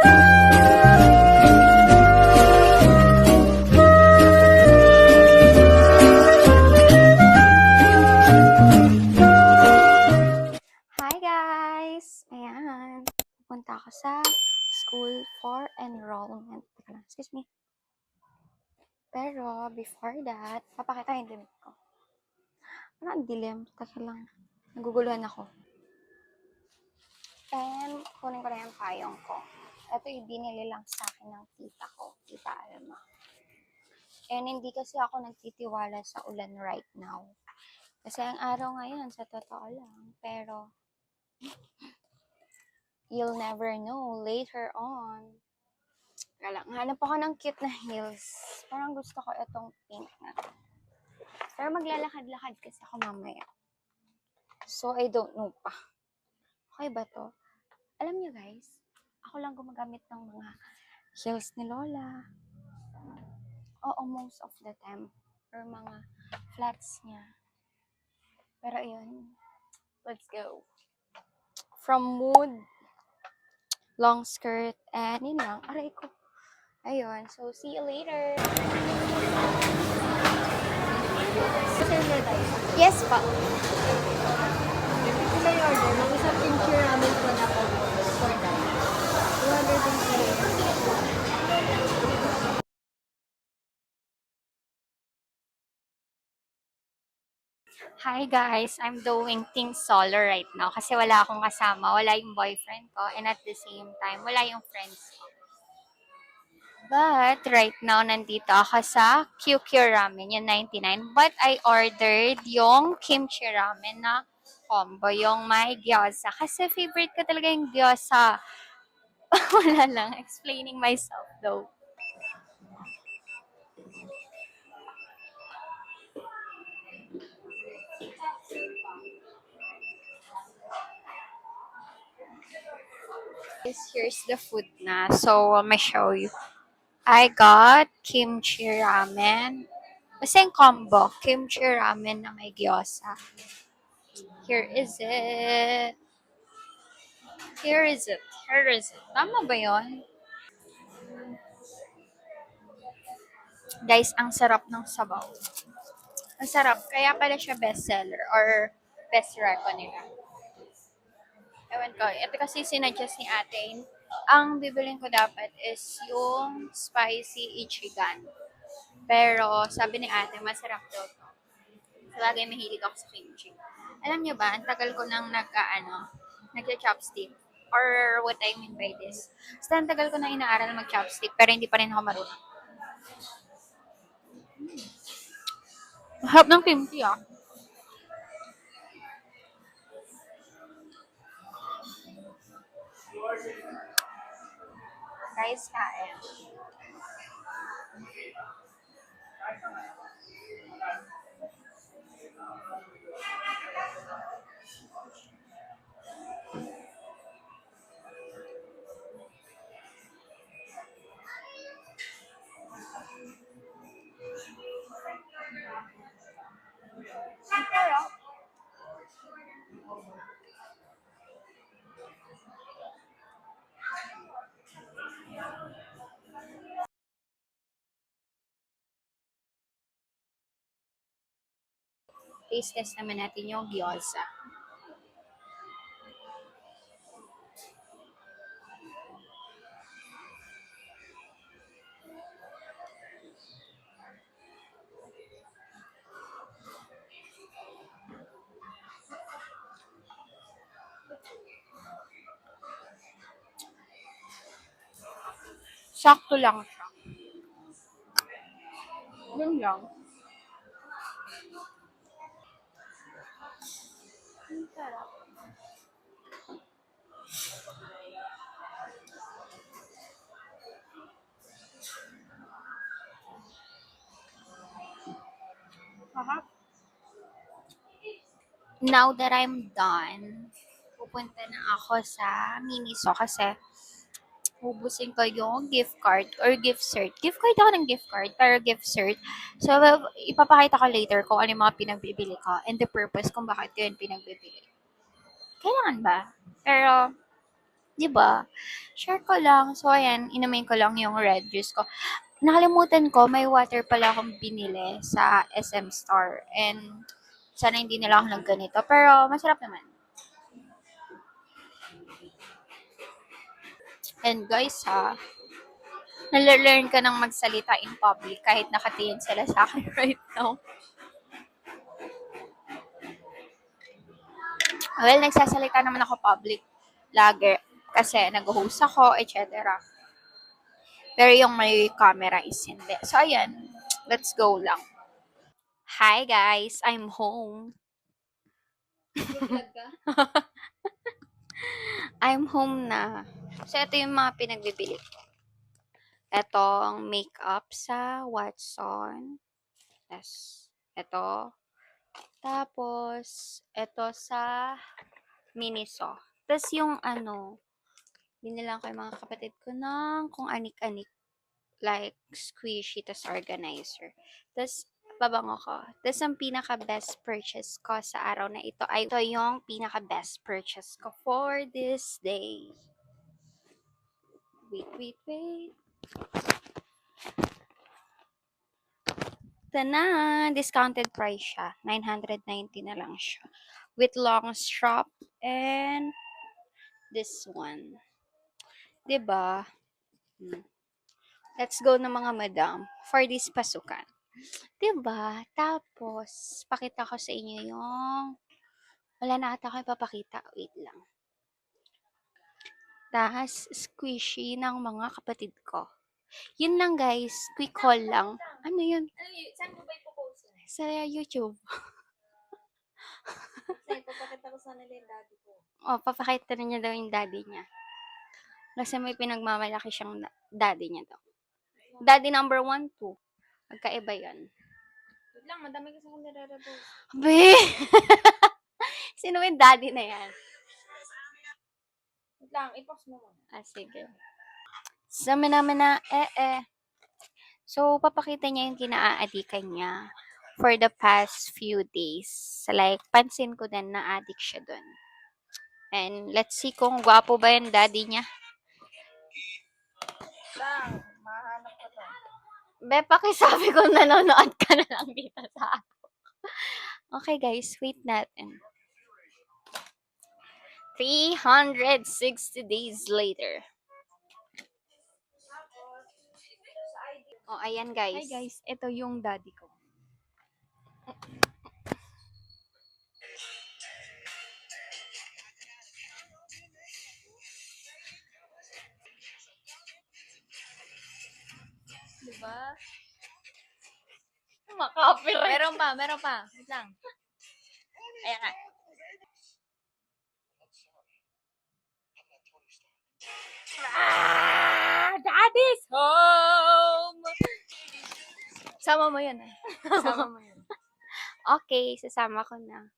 Hi guys! Ayan. Pupunta ako sa school for enrollment. Teka lang, excuse me. Pero before that, papakita yung damit ko. Parang ang dilim. Teka lang. Naguguluhan ako. And kunin ko na yung payong ko. Ito yung binili lang sa akin ng tita ko. Tita Alma. And hindi kasi ako nagtitiwala sa ulan right now. Kasi ang araw ngayon, sa totoo lang. Pero you'll never know later on. Kaya lang, hanap ako ng cute na heels. Parang gusto ko itong pink na to. Pero maglalakad-lakad kasi ako mamaya. So, I don't know pa. Okay ba to? Alam niyo guys, ako lang gumagamit ng mga heels ni Lola. Oo, most of the time. Or mga flats niya. Pero ayun, let's go. From Mood, long skirt, and yun lang. Aray ko. Ayun, so see you later. Yes pa. Sila yung order ng isang kimchi ramen po na po for that. 220. Hi guys, I'm doing things solo right now kasi wala akong kasama. Wala yung boyfriend ko and at the same time, wala yung friends ko. But right now, nandito ako sa QQ Ramen, yung 99. But I ordered yung kimchi ramen na combo, yung may gyoza. Kasi favorite ko talaga yung gyoza. Wala lang, explaining myself though. Here's the food na. So, I'm gonna show you. I got kimchi ramen. Basta yung combo. Kimchi ramen na may gyoza. Here is it. Here is it. Here is it. Tama ba yun? Guys, ang sarap ng sabaw. Ang sarap. Kaya pala siya bestseller or best reco nila. Ewan ko. Ito kasi sinadjust ni ate. Ang bibilin ko dapat is yung spicy ichigan. Pero sabi ni ate, masarap daw to. Sabagay, mahilig ako sa kimchi. Alam nyo ba, ang tagal ko nang nagcha-chopstick. Or what I mean by this. Basta ang tagal ko na inaaral mag-chopstick, pero hindi pa rin ako marunong. Mahap ng kimchi ah. Guys, kain. Ang sarap. Taste test naman natin yung gyoza. Sakto lang siya. Yun lang. Ang sarap. Mahap. Now that I'm done, pupunta na ako sa Miniso kasi ubusin ko yung gift card or gift cert. Gift card ako ng gift card, pero gift cert. So, ipapakita ko later kung ano yung mga pinagbibili ko and the purpose kung bakit ko yun pinagbibili. Kailangan ba? Pero, 'Di ba? Share ko lang. So, ayan, inumin ko lang yung red juice ko. Nakalimutan ko, may water pala akong binili sa SM Store. And, sana hindi nila ako nagganito. Pero, masarap naman. And guys, ha, nalalearn ka ng magsalita in public kahit nakatingin sila sa akin right now. Well, nagsasalita naman ako public lagi kasi nag-host ako, etc. Pero yung may camera is hindi. So, ayan. Let's go lang. Hi guys, I'm home. I'm home na. So, ito yung mga pinagbibili ko. Etong makeup sa Watson. Yes. Ito. Tapos, ito sa Miniso. Tapos yung binilang ko yung mga kapatid ko ng kung anik-anik. Like, squishy, tas organizer. Tapos, pabango ko. Tapos, ang pinaka-best purchase ko sa araw na ito ay ito yung pinaka-best purchase ko for this day. Wait. Ito na, discounted price siya. 990 na lang siya. With long strap and this one. 'Di ba? Let's go na mga madam for this pasukan. 'Di ba? Tapos, pakita ko sa inyo yung wala na ata ako ipapakita. Wait lang. Tahas squishy ng mga kapatid ko. Yun lang guys. Quick haul lang. Ano yun? Saan mo ba ipopost? Sa YouTube. Papakita ko sana nila yung daddy ko. Papakita na niya daw yung daddy niya. Kasi may pinagmamalaki siyang daddy niya daw. Daddy number 1, 2. Magkaiba yun. Wait lang, madami kasi akong nire-repost. Be! Sino yung daddy na yan? Wait lang, i-post mo muna. Sige. Sama naman na, So, papakita niya yung kinaaadikan niya for the past few days. So, like, pansin ko din na addict siya dun. And let's see kung gwapo ba yung daddy niya. Lang, mahanap ko to. Be, pakisabi ko nanonood ka na lang dito sa ako. Okay guys, wait natin. 360 days later. Ayan guys. Hi guys, ito yung daddy ko. Diba? Makapirate. Meron pa. Wait lang. Ayan nga. Daddy's home! Sama mo yun eh. Sama mo yun. Okay, sasama ko na.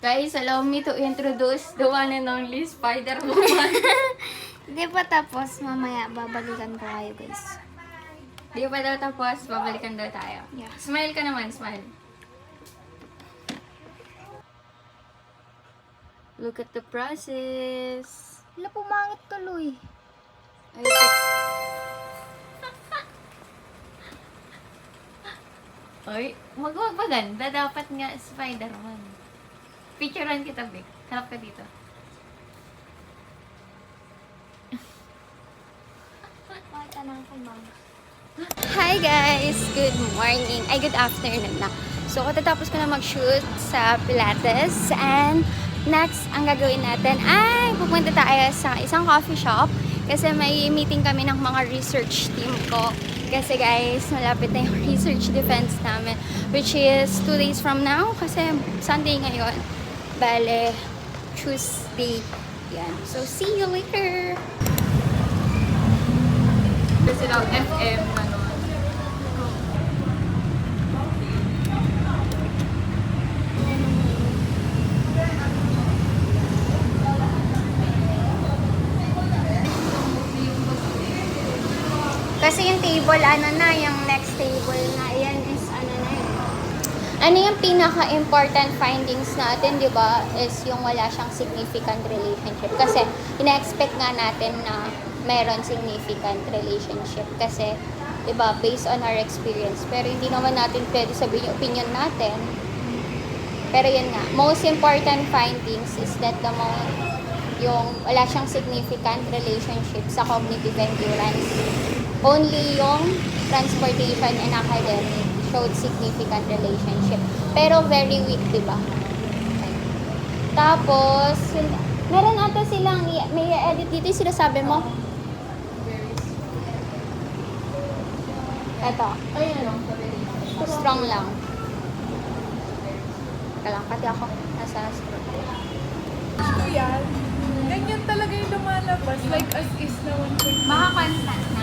Guys, allow me to introduce the one and only Spider-Woman. Hindi pa tapos, mamaya babalikan ko kayo guys. Di pa daw tapos, babalikan daw tayo. Yeah. Smile ka naman, smile. Look at the process. Wala, pumangit tuloy. Ay, Oy, maganda. Dapat nga Spider-Man. Picturean kita, Vic. Harap ka dito. Pakita na kay mama. Hi guys! Good morning. Ay, good afternoon na. So, katatapos ko na mag-shoot sa Pilates. And next, ang gagawin natin ay pupunta tayo sa isang coffee shop. Kasi may meeting kami ng mga research team ko. Kasi guys, malapit na yung research defense namin. Which is 2 days from now. Kasi Sunday ngayon. Bale, Tuesday. Yan. So, see you later! Kasi daw FM, ano. Kasi yung table, ano na, yung next table na, yan is ano na yun. Ano yung pinaka-important findings natin, di ba, is yung wala siyang significant relationship. Kasi, ina-expect nga natin na meron significant relationship. Kasi, di ba, based on our experience. Pero hindi naman natin pwede sabihin yung opinion natin. Pero yun nga, most important findings is that yung wala siyang significant relationship sa cognitive endurance. Only yung transportation and academic showed significant relationship. Pero very weak, di ba? Okay. Tapos, meron ata silang, may edit dito yung sinasabi mo? Eto. Ayan. Strong lang. Teka lang, pati ako nasa strong. Yan. Ganyan talaga yung lumalabas. Like as is na 1.5. Baka constant.